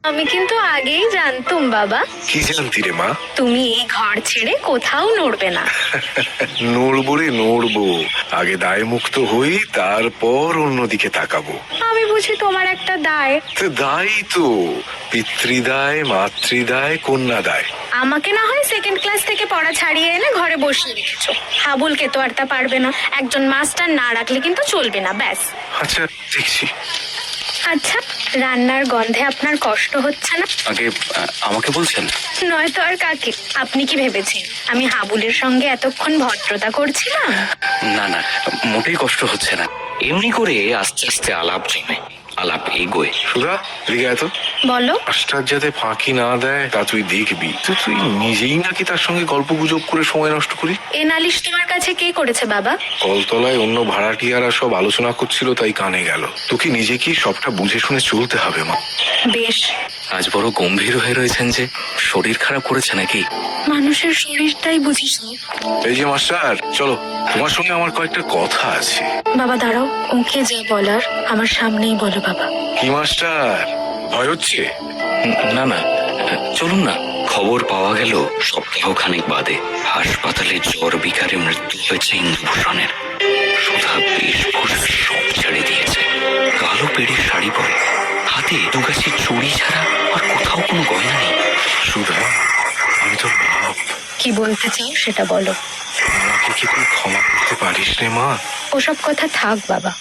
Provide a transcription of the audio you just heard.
আমি কিন্তু আগেই জানতুম বাবা। কি জানতি রে মা? তুমি এই ঘর ছেড়ে কোথাও নড়বে না। নড়বো রে নড়বো, আগে দায় মুক্ত হই, তারপর অন্যদিকে তাকাবো। আমি বুঝি তোমার একটা দায়। দায় তো পিতৃদায়, মাতৃদায়, কন্যাদায়। আমাকে না হয় সেকেন্ড ক্লাস থেকে পড়া ছাড়িয়ে এনে ঘরে বসিয়ে রেখেছো, হাবুলকে তো আর তা পারবে না। একজন মাস্টার না রাখলে কিন্তু চলবে না, ব্যাস। আচ্ছা দেখছি। আচ্ছা, রান্নার গন্ধে আপনার কষ্ট হচ্ছে না? আগে আমাকে বলছেন? নয়তো আর কাকে? আপনি কি ভেবেছেন আমি হাবুলের সঙ্গে এতক্ষণ ভদ্রতা করছিলাম? না না, মোটেই কষ্ট হচ্ছে না। এমনি করে আস্তে আস্তে আলাপ জমে, আলাপ এগোয়। সুধা, এদিকে আয় তো। বলো। মাস্টার যাতে ফাঁকি না দেয় তা তুই দেখবি। তুই নিজেই নাকি তার সঙ্গে গল্প গুজব করে সময় নষ্ট করি। এ নালিশ তোমার কাছে কে করেছে বাবা? কলতলায় অন্য ভাড়াটিয়ারা সব আলোচনা করছিল, তাই কানে গেল। তোকে নিজেকে সবটা বুঝে শুনে চলতে হবে মা। বেশ। আজ বড় গম্ভীর হয়ে রয়েছেন যে, শরীর খারাপ করেছে নাকি? মানুষের শরীরটাই বুঝিস না। এই যে মাস্টার, চলো, তোমার সঙ্গে আমার কয়েকটা কথা আছে। বাবা দাঁড়াও, ওকে যা বলার আমার সামনেই বলো বাবা। কি মাস্টার, ভয় হচ্ছে? না না, চলুন না। খবর পাওয়া গেল সপ্তাহখানেক বাদে হাসপাতালে জ্বর বিকারে মৃত্যু হয়েছে ইন্দুভূষণের। সুধা বেশভূষা সব ছেড়ে দিয়েছে, কালো পেড়ে শাড়ি পরে, হাতে দুগাছি চুড়ি ছাড়া আর কোথাও কোনো গয়না নেই। সুধা, আমি তো বাপ। কি বলতে চাও সেটা বলো। আমাকে কি তুই ক্ষমা করতে পারিস রে মা? ওসব কথা থাক বাবা,